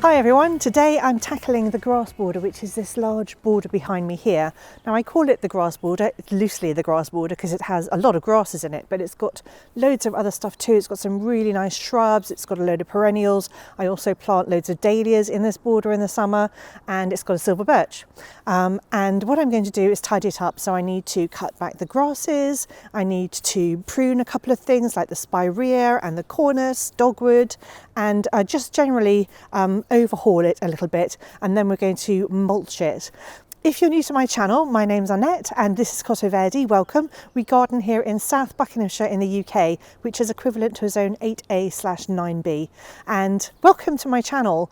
Hi everyone, today I'm tackling the grass border, which is this large border behind me here. Now I call it the grass border, it's loosely the grass border because it has a lot of grasses in it, but it's got loads of other stuff too. It's got some really nice shrubs, it's got a load of perennials. I also plant loads of dahlias in this border in the summer, and it's got a silver birch. And what I'm going to do is tidy it up. So I need to cut back the grasses, I need to prune a couple of things like the Spiraea and the cornus, dogwood, and just generally overhaul it a little bit, and then we're going to mulch it. If you're new to my channel, my name's Annette and this is Cottoverdi. Welcome. We garden here in South Buckinghamshire in the UK, which is equivalent to a zone 8A/9B. And welcome to my channel.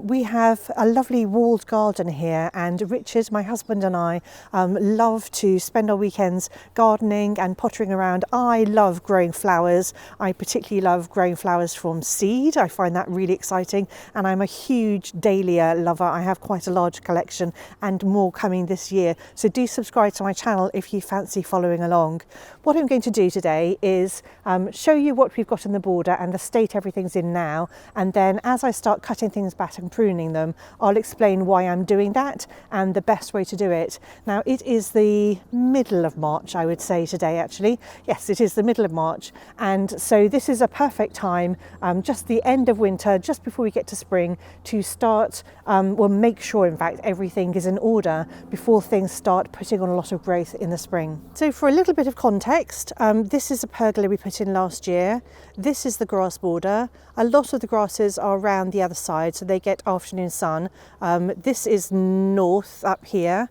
We have a lovely walled garden here, and Richard, my husband, and I love to spend our weekends gardening and pottering around. I love growing flowers. I particularly love growing flowers from seed. I find that really exciting, and I'm a huge dahlia lover. I have quite a large collection and more coming this year, so do subscribe to my channel if you fancy following along. What I'm going to do today is show you what we've got in the border and the state everything's in now, and then as I start cutting things back and pruning them, I'll explain why I'm doing that and the best way to do it. Now it is the middle of March, I would say today actually. Yes, it is the middle of March, and so this is a perfect time, just the end of winter, just before we get to spring, to start, well, make sure in fact everything is in order before things start putting on a lot of growth in the spring. So for a little bit of context, this is a pergola we put in last year. This is the grass border. A lot of the grasses are around the other side, so they get afternoon sun. This is north up here.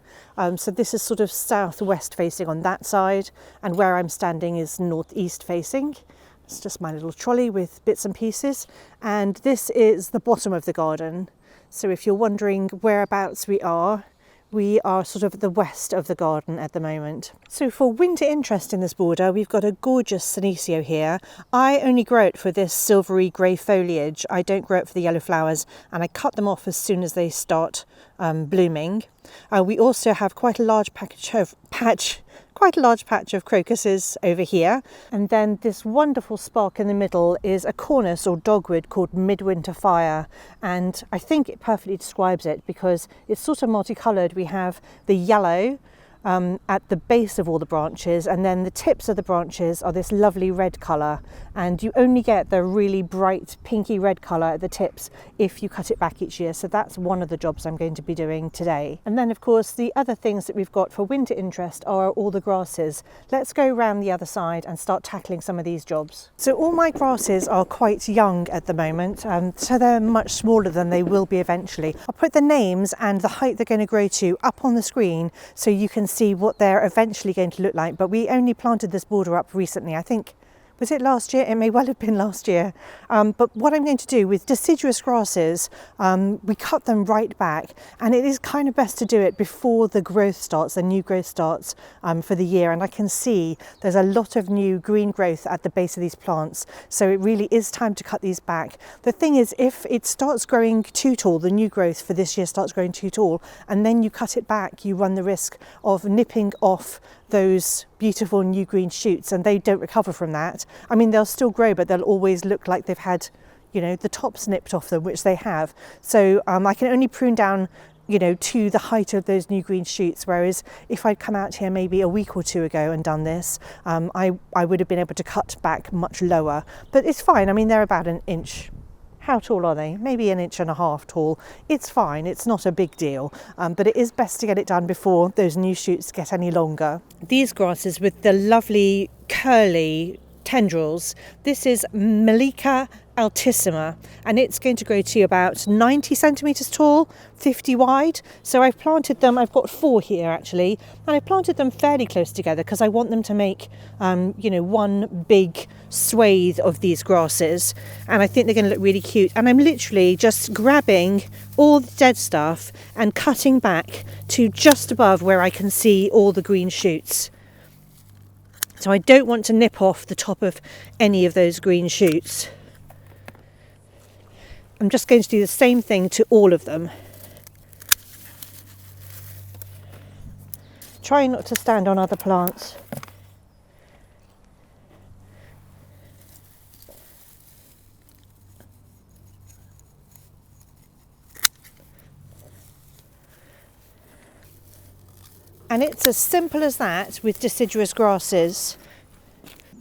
So this is sort of southwest facing on that side, and where I'm standing is northeast facing. It's just my little trolley with bits and pieces. And this is the bottom of the garden. So if you're wondering whereabouts we are sort of at the west of the garden at the moment. So for winter interest in this border, we've got a gorgeous Senecio here. I only grow it for this silvery grey foliage. I don't grow it for the yellow flowers, and I cut them off as soon as they start blooming. We also have quite a large patch of crocuses over here, and then this wonderful spark in the middle is a cornus or dogwood called Midwinter Fire, and I think it perfectly describes it because it's sort of multicoloured. We have the yellow at the base of all the branches, and then the tips of the branches are this lovely red colour, and you only get the really bright pinky red colour at the tips if you cut it back each year. So that's one of the jobs I'm going to be doing today. And then of course the other things that we've got for winter interest are all the grasses. Let's go around the other side and start tackling some of these jobs. So all my grasses are quite young at the moment, so they're much smaller than they will be eventually. I'll put the names and the height they're going to grow to up on the screen so you can see what they're eventually going to look like. But we only planted this border up recently. I think, was it last year? It may well have been last year. But what I'm going to do with deciduous grasses, we cut them right back, and it is kind of best to do it before the growth starts, the new growth starts for the year. And I can see there's a lot of new green growth at the base of these plants. So it really is time to cut these back. The thing is, if it starts growing too tall, the new growth for this year starts growing too tall, and then you cut it back, you run the risk of nipping off those beautiful new green shoots, and they don't recover from that. I mean, they'll still grow, but they'll always look like they've had, you know, the top snipped off them, which they have. So I can only prune down, you know, to the height of those new green shoots, whereas if I'd come out here maybe a week or two ago and done this, I would have been able to cut back much lower. But it's fine. I mean, they're about an inch. How tall are they? Maybe an inch and a half tall. It's fine, it's not a big deal, but it is best to get it done before those new shoots get any longer. These grasses with the lovely curly tendrils, this is Mellica altissima, and it's going to grow to about 90 centimetres tall, 50 wide. So I've planted them, I've got 4 here actually, and I planted them fairly close together because I want them to make you know, one big swathe of these grasses, and I think they're going to look really cute. And I'm literally just grabbing all the dead stuff and cutting back to just above where I can see all the green shoots. So I don't want to nip off the top of any of those green shoots. I'm just going to do the same thing to all of them. Try not to stand on other plants. And it's as simple as that with deciduous grasses.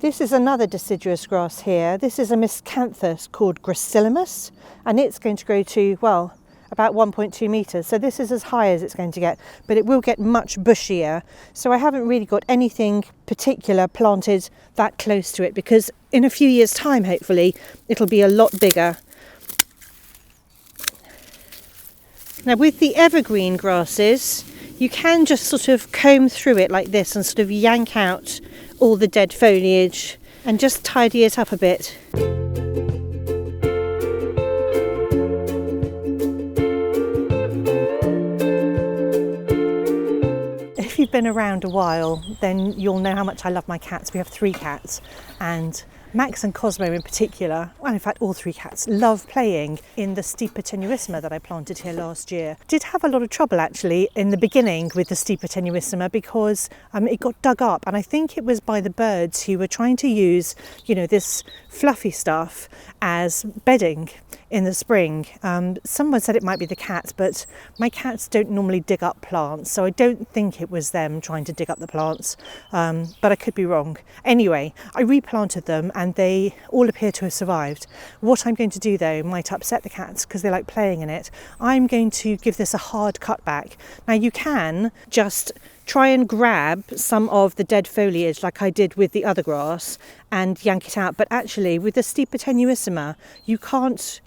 This is another deciduous grass here. This is a miscanthus called gracillimus, and it's going to grow to, well, about 1.2 metres. So this is as high as it's going to get, but it will get much bushier. So I haven't really got anything particular planted that close to it, because in a few years' time, hopefully, it'll be a lot bigger. Now with the evergreen grasses, you can just sort of comb through it like this and sort of yank out all the dead foliage and just tidy it up a bit. If you've been around a while, then you'll know how much I love my cats. We have 3 cats, and Max and Cosmo in particular, well in fact all 3 cats, love playing in the Stipa tenuissima that I planted here last year. Did have a lot of trouble actually in the beginning with the Stipa tenuissima because it got dug up, and I think it was by the birds who were trying to use, you know, this fluffy stuff as bedding in the spring. Someone said it might be the cats, but my cats don't normally dig up plants, so I don't think it was them trying to dig up the plants, but I could be wrong. Anyway, I replanted them and they all appear to have survived. What I'm going to do though might upset the cats because they like playing in it. I'm going to give this a hard cut back. Now you can just try and grab some of the dead foliage like I did with the other grass and yank it out, but actually with the Stipa tenuissima you can't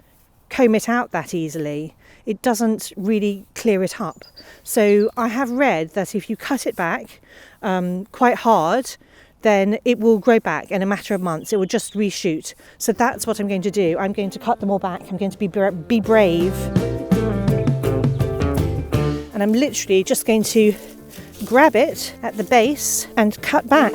comb it out that easily. It doesn't really clear it up. So I have read that if you cut it back quite hard, then it will grow back in a matter of months. It will just reshoot. So that's what I'm going to do. I'm going to cut them all back. I'm going to be brave. And I'm literally just going to grab it at the base and cut back.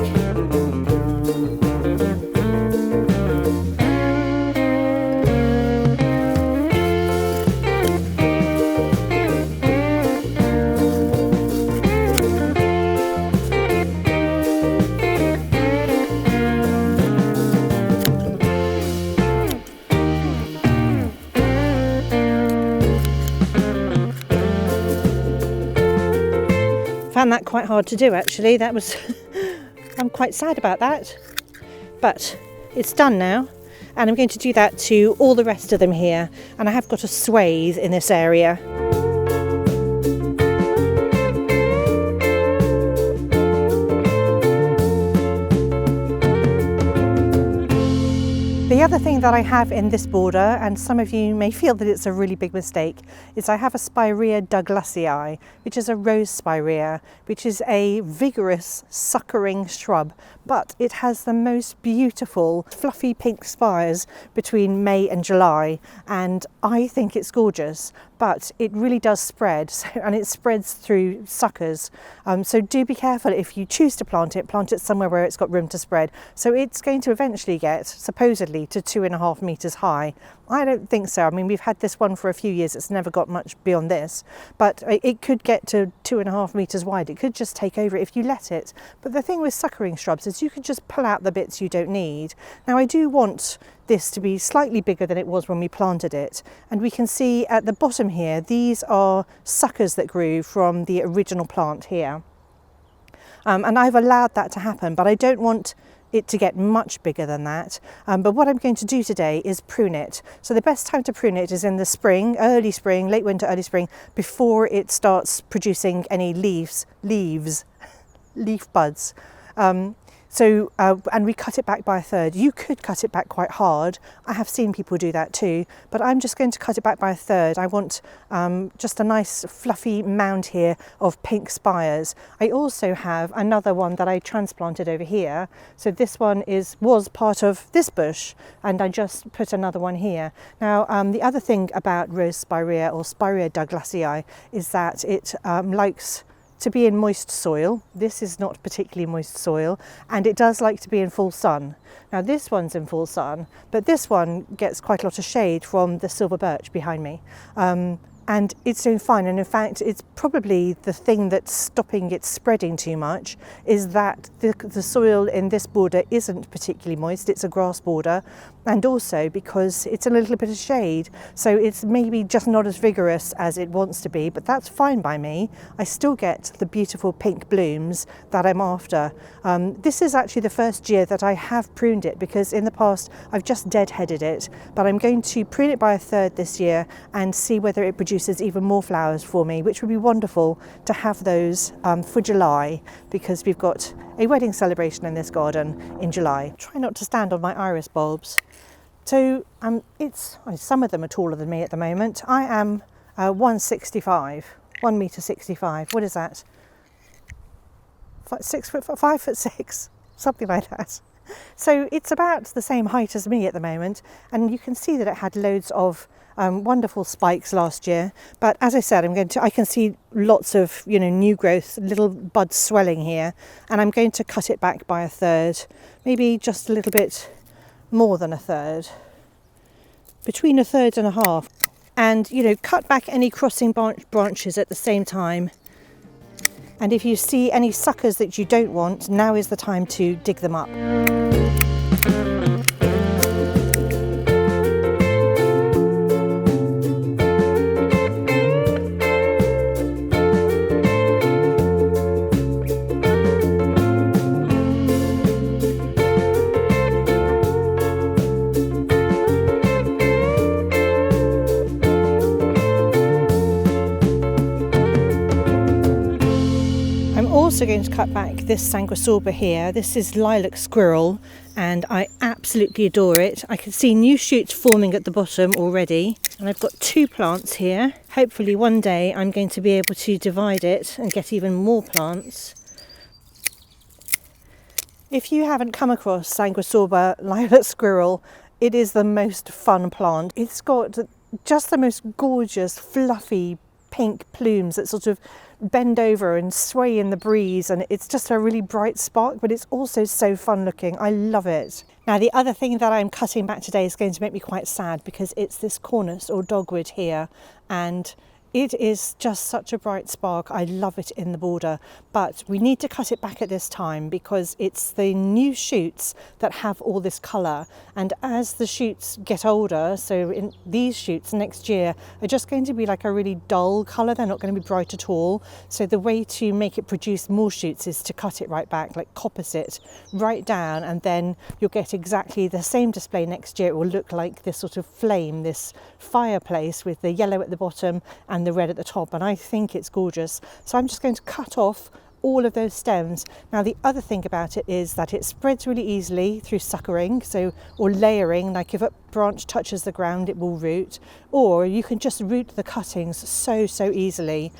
Found that quite hard to do actually. That was I'm quite sad about that, but it's done now, and I'm going to do that to all the rest of them here, and I have got a swathe in this area. The other thing that I have in this border, and some of you may feel that it's a really big mistake, is I have a Spiraea Douglasii, which is a rose spirea, which is a vigorous suckering shrub, but it has the most beautiful fluffy pink spires between May and July, and I think it's gorgeous, but it really does spread, and it spreads through suckers. So do be careful if you choose to plant it somewhere where it's got room to spread. So it's going to eventually get, supposedly, to 2.5 meters high. I don't think so. I mean, we've had this one for a few years. It's never got much beyond this, but it could get to 2.5 meters wide. It could just take over if you let it. But the thing with suckering shrubs is you can just pull out the bits you don't need. Now, I do want this to be slightly bigger than it was when we planted it. And we can see at the bottom here, these are suckers that grew from the original plant here. And I've allowed that to happen, but I don't want it to get much bigger than that. But what I'm going to do today is prune it. So the best time to prune it is in the spring, early spring, late winter, early spring, before it starts producing any leaf buds. And we cut it back by 1/3. You could cut it back quite hard. I have seen people do that too, but I'm just going to cut it back by 1/3. I want just a nice fluffy mound here of pink spires. I also have another one that I transplanted over here. So this one was part of this bush, and I just put another one here. Now, the other thing about rose spirea or Spiraea Douglasii is that it likes to be in moist soil. This is not particularly moist soil, and it does like to be in full sun. Now this one's in full sun, but this one gets quite a lot of shade from the silver birch behind me. And it's doing fine, and in fact it's probably the thing that's stopping it spreading too much is that the soil in this border isn't particularly moist. It's a grass border, and also because it's in a little bit of shade, so it's maybe just not as vigorous as it wants to be, but that's fine by me. I still get the beautiful pink blooms that I'm after. This is actually the first year that I have pruned it, because in the past I've just deadheaded it, but I'm going to prune it by a third this year and see whether it produces even more flowers for me, which would be wonderful to have those for July, because we've got a wedding celebration in this garden in July. Try not to stand on my iris bulbs. So some of them are taller than me at the moment. I am 165, 1 meter 65. What is that? 5'6", something like that. So it's about the same height as me at the moment, and you can see that it had loads of wonderful spikes last year. But as I said, I can see lots of new growth, little buds swelling here, and I'm going to cut it back by a third, maybe just a little bit more than a third, between a third and a half, and cut back any crossing branches at the same time. And if you see any suckers that you don't want, now is the time to dig them up. Also going to cut back this sanguisorba here. This is lilac squirrel, and I absolutely adore it. I can see new shoots forming at the bottom already, and I've got 2 plants here. Hopefully one day I'm going to be able to divide it and get even more plants. If you haven't come across sanguisorba lilac squirrel, it is the most fun plant. It's got just the most gorgeous fluffy pink plumes that sort of bend over and sway in the breeze, and it's just a really bright spark, but it's also so fun looking. I love it. Now the other thing that I'm cutting back today is going to make me quite sad, because it's this cornus or dogwood here, and it is just such a bright spark. I love it in the border, but we need to cut it back at this time because it's the new shoots that have all this colour, and as the shoots get older, so in these shoots next year are just going to be like a really dull colour. They're not going to be bright at all. So the way to make it produce more shoots is to cut it right back, like coppice it right down, and then you'll get exactly the same display next year. It will look like this sort of flame, this fireplace with the yellow at the bottom and the red at the top, and I think it's gorgeous. So I'm just going to cut off all of those stems. Now the other thing about it is that it spreads really easily through suckering, or layering, like if a branch touches the ground it will root, or you can just root the cuttings so easily.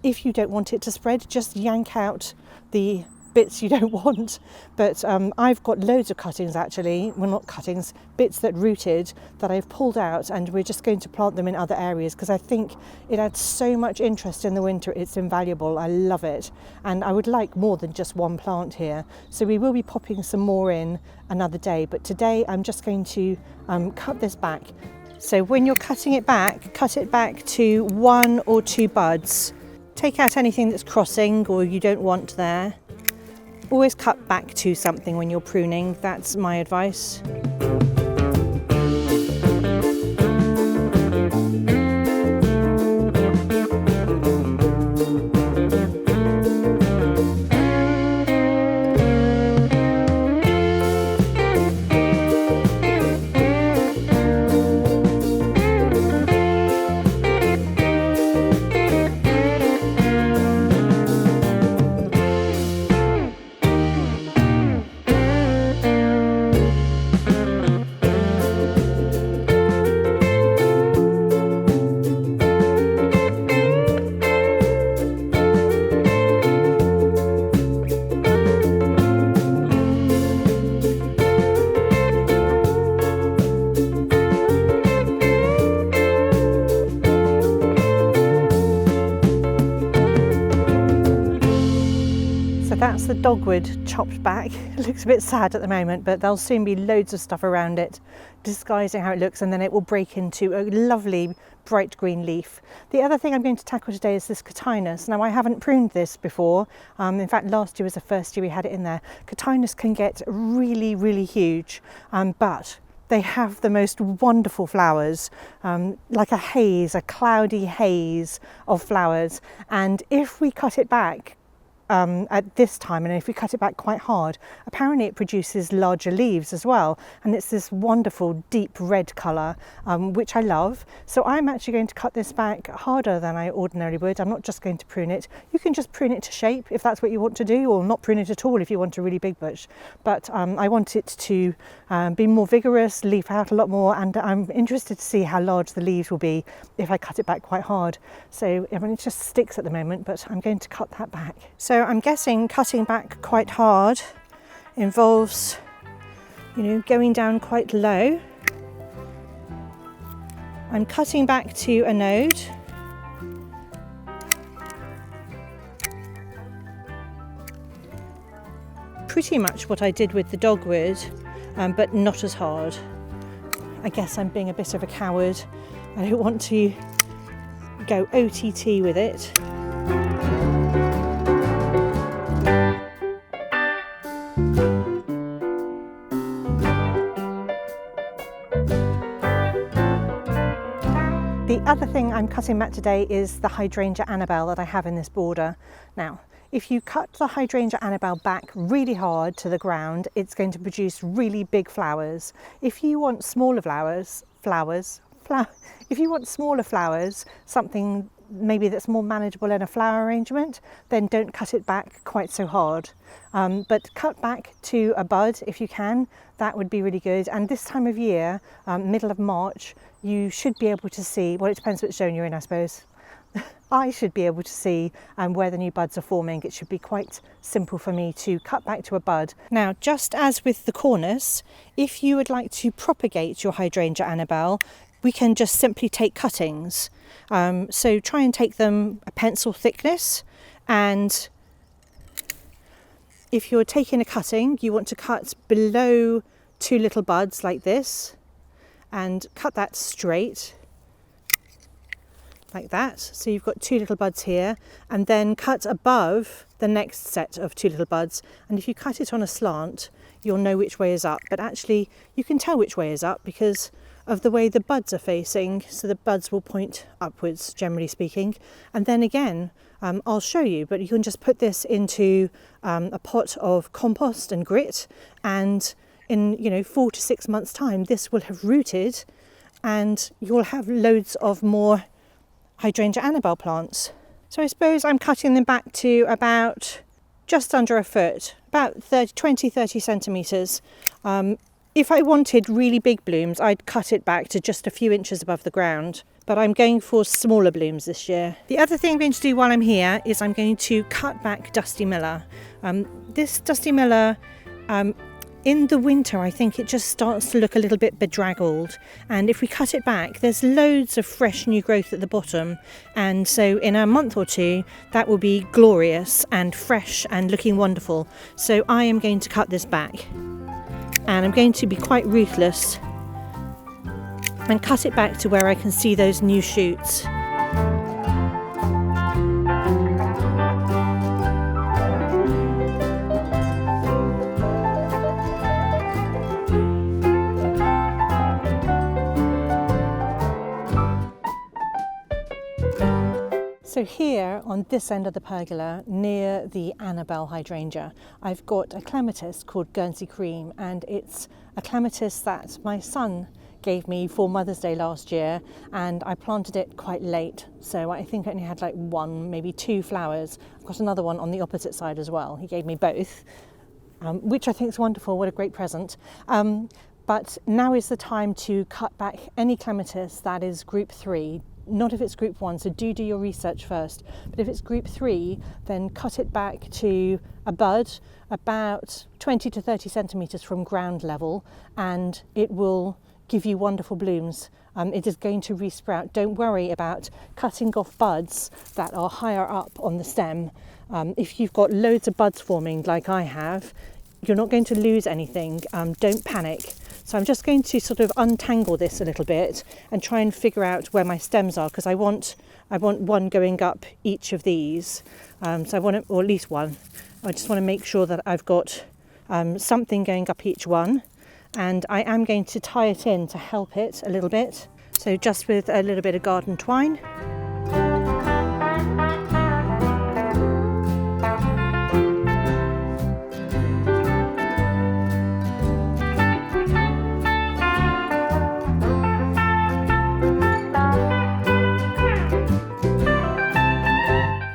If you don't want it to spread, just yank out the bits you don't want. But I've got loads of cuttings actually, well not cuttings, bits that rooted that I've pulled out, and we're just going to plant them in other areas because I think it adds so much interest in the winter. It's invaluable. I love it, and I would like more than just one plant here, so we will be popping some more in another day, but today I'm just going to cut this back. So when you're cutting it back, cut it back to 1 or 2 buds. Take out anything that's crossing or you don't want there. Always cut back to something when you're pruning, that's my advice. That's the dogwood chopped back. It looks a bit sad at the moment, but there'll soon be loads of stuff around it disguising how it looks, and then it will break into a lovely bright green leaf. The other thing I'm going to tackle today is this Cottoverdi. Now I haven't pruned this before. In fact last year was the first year we had it in there. Cottoverdi can get really huge, but they have the most wonderful flowers, like a haze, a cloudy haze of flowers. And if we cut it back at this time, and if we cut it back quite hard, apparently it produces larger leaves as well, and it's this wonderful deep red colour, which I love. So I'm actually going to cut this back harder than I ordinarily would. I'm not just going to prune it. You can just prune it to shape if that's what you want to do, or not prune it at all if you want a really big bush, but I want it to be more vigorous, leaf out a lot more, and I'm interested to see how large the leaves will be if I cut it back quite hard. So I mean, it just sticks at the moment, but I'm going to cut that back. So I'm guessing cutting back quite hard involves, you know, going down quite low. I'm cutting back to a node. Pretty much what I did with the dogwood, but not as hard. I guess I'm being a bit of a coward. I don't want to go OTT with it. The other thing I'm cutting back today is the Hydrangea Annabelle that I have in this border. Now, if you cut the Hydrangea Annabelle back really hard to the ground, it's going to produce really big flowers. If you want smaller if you want smaller flowers, something maybe that's more manageable in a flower arrangement, then don't cut it back quite so hard. But cut back to a bud if you can, that would be really good. And this time of year, middle of March, you should be able to see, well, it depends which zone you're in, I suppose. I should be able to see where the new buds are forming. It should be quite simple for me to cut back to a bud. Now, just as with the cornus, if you would like to propagate your Hydrangea Annabelle, we can just simply take cuttings. So try and take them a pencil thickness, and if you're taking a cutting, you want to cut below two little buds like this, and cut that straight like that. So you've got two little buds here, and then cut above the next set of two little buds. And if you cut it on a slant, you'll know which way is up, but actually you can tell which way is up because of the way the buds are facing. So the buds will point upwards, generally speaking. And then again, I'll show you, but you can just put this into a pot of compost and grit, and in 4 to 6 months time this will have rooted, and you'll have loads of more Hydrangea Annabelle plants. So I suppose I'm cutting them back to about just under a foot, about 20-30 centimetres. If I wanted really big blooms, I'd cut it back to just a few inches above the ground, but I'm going for smaller blooms this year. The other thing I'm going to do while I'm here is I'm going to cut back Dusty Miller. This Dusty Miller, in the winter, I think it just starts to look a little bit bedraggled, and if we cut it back, there's loads of fresh new growth at the bottom, and so in a month or two that will be glorious and fresh and looking wonderful. So I am going to cut this back, and I'm going to be quite ruthless and cut it back to where I can see those new shoots. So here on this end of the pergola, near the Annabelle hydrangea, I've got a clematis called Guernsey Cream, and it's a clematis that my son gave me for Mother's Day last year, and I planted it quite late, so I think I only had like 1, maybe 2 flowers. I've got another one on the opposite side as well. He gave me both, which I think is wonderful. What a great present. But now is the time to cut back any clematis that is group 3. Not if it's group 1, so do your research first. But if it's group 3, then cut it back to a bud about 20 to 30 centimetres from ground level, and it will give you wonderful blooms. It is going to resprout. Don't worry about cutting off buds that are higher up on the stem. If you've got loads of buds forming like I have, you're not going to lose anything. Don't panic. So I'm just going to sort of untangle this a little bit and try and figure out where my stems are, because I want one going up each of these. So I want it, or at least one. I just want to make sure that I've got something going up each one. and I am going to tie it in to help it a little bit. So just with a little bit of garden twine.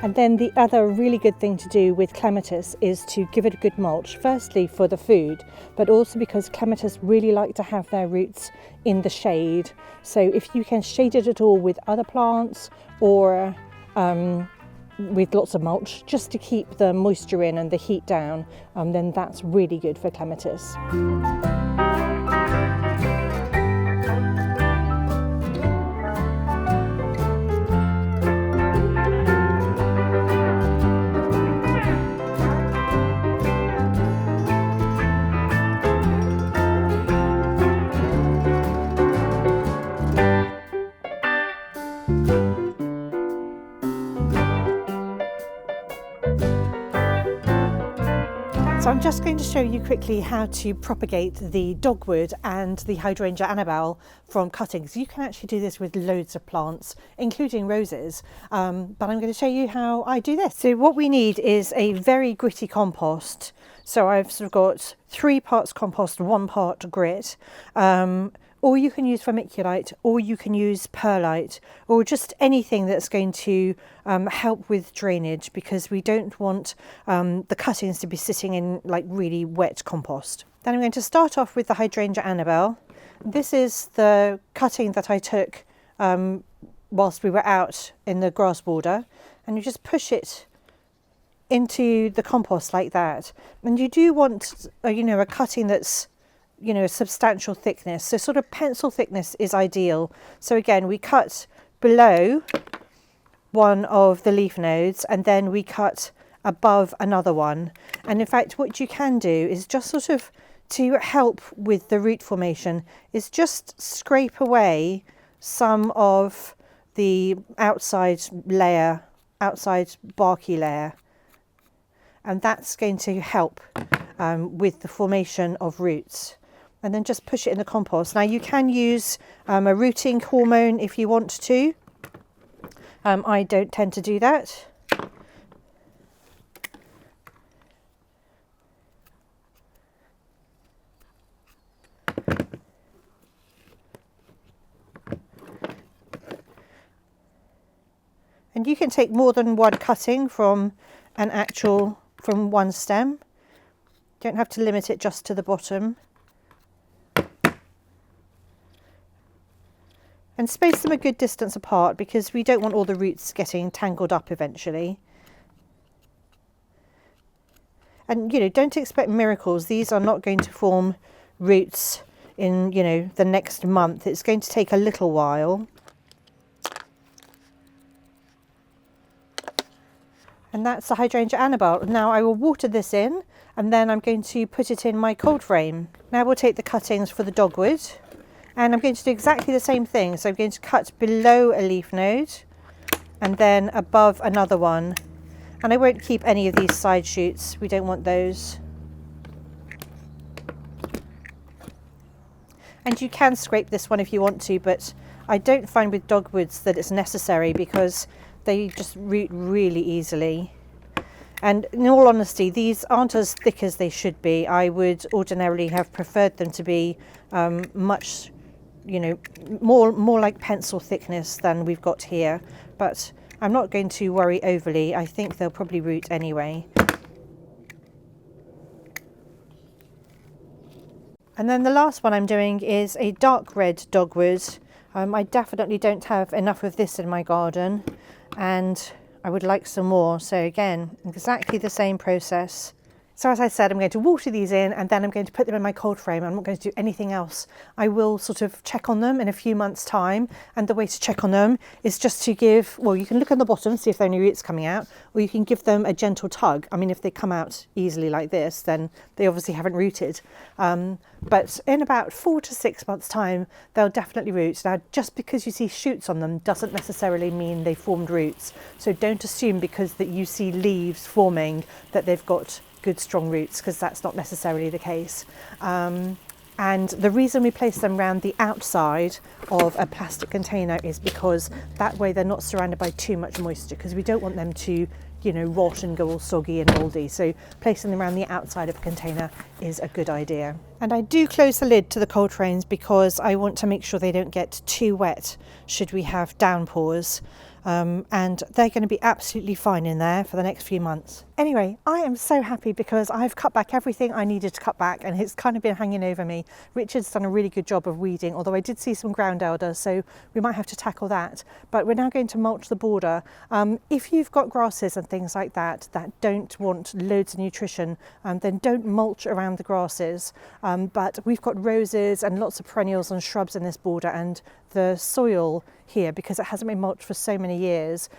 And then the other really good thing to do with Clematis is to give it a good mulch, firstly for the food, but also because Clematis really like to have their roots in the shade. So if you can shade it at all with other plants or with lots of mulch, just to keep the moisture in and the heat down, then that's really good for Clematis. So I'm just going to show you quickly how to propagate the dogwood and the Hydrangea Annabelle from cuttings. You can actually do this with loads of plants, including roses, but I'm going to show you how I do this. So what we need is a very gritty compost. So I've sort of got 3 parts compost, 1 part grit. Or you can use vermiculite, or you can use perlite, or just anything that's going to help with drainage, because we don't want the cuttings to be sitting in like really wet compost. Then I'm going to start off with the Hydrangea Annabelle. This is the cutting that I took whilst we were out in the grass border, and you just push it into the compost like that. And you do want a cutting that's a substantial thickness, so sort of pencil thickness is ideal. So again, we cut below one of the leaf nodes and then we cut above another one. And in fact, what you can do is just sort of, to help with the root formation, is just scrape away some of the outside barky layer, and that's going to help with the formation of roots. And then just push it in the compost. Now you can use a rooting hormone if you want to. I don't tend to do that. And you can take more than one cutting from one stem. Don't have to limit it just to the bottom. And space them a good distance apart, because we don't want all the roots getting tangled up eventually. And don't expect miracles. These are not going to form roots in the next month. It's going to take a little while. And that's the Hydrangea Annabelle. Now I will water this in, and then I'm going to put it in my cold frame. Now we'll take the cuttings for the dogwood. And I'm going to do exactly the same thing. So I'm going to cut below a leaf node and then above another one. And I won't keep any of these side shoots. We don't want those. And you can scrape this one if you want to, but I don't find with dogwoods that it's necessary, because they just root really easily. And in all honesty, these aren't as thick as they should be. I would ordinarily have preferred them to be much more like pencil thickness than we've got here, but I'm not going to worry overly. I think they'll probably root anyway. And then the last one I'm doing is a dark red dogwood. I definitely don't have enough of this in my garden, and I would like some more. So again, exactly the same process. So as I said, I'm going to water these in, and then I'm going to put them in my cold frame. I'm not going to do anything else. I will sort of check on them in a few months' time, and the way to check on them is just to give, well, you can look on the bottom, see if there are any roots coming out, or you can give them a gentle tug. I mean, if they come out easily like this, then they obviously haven't rooted. But in about 4 to 6 months' time, they'll definitely root. Now, just because you see shoots on them doesn't necessarily mean they formed roots. So don't assume because that you see leaves forming that they've got good strong roots, because that's not necessarily the case. And the reason we place them around the outside of a plastic container is because that way they're not surrounded by too much moisture, because we don't want them to, you know, rot and go all soggy and mouldy. So placing them around the outside of a container is a good idea. And I do close the lid to the cold frames because I want to make sure they don't get too wet should we have downpours. And they're going to be absolutely fine in there for the next few months. Anyway, I am so happy because I've cut back everything I needed to cut back, and it's kind of been hanging over me. Richard's done a really good job of weeding, although I did see some ground elder, so we might have to tackle that. But we're now going to mulch the border. If you've got grasses and things like that don't want loads of nutrition, then don't mulch around the grasses. But we've got roses and lots of perennials and shrubs in this border, and the soil here, because it hasn't been mulched for so many years,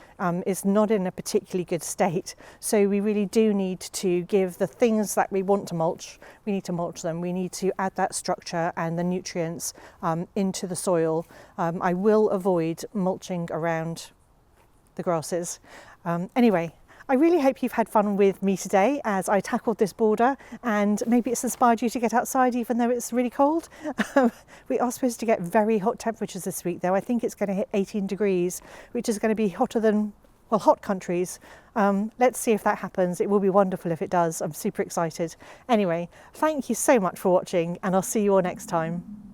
is not in a particularly good state. So we really do need to give the things that we want to mulch, we need to mulch them. We need to add that structure and the nutrients into the soil. I will avoid mulching around the grasses. Anyway, I really hope you've had fun with me today as I tackled this border, and maybe it's inspired you to get outside even though it's really cold. We are supposed to get very hot temperatures this week though. I think it's going to hit 18 degrees, which is going to be hotter than, well, hot countries. Let's see if that happens. It will be wonderful if it does. I'm super excited. Anyway, thank you so much for watching, and I'll see you all next time.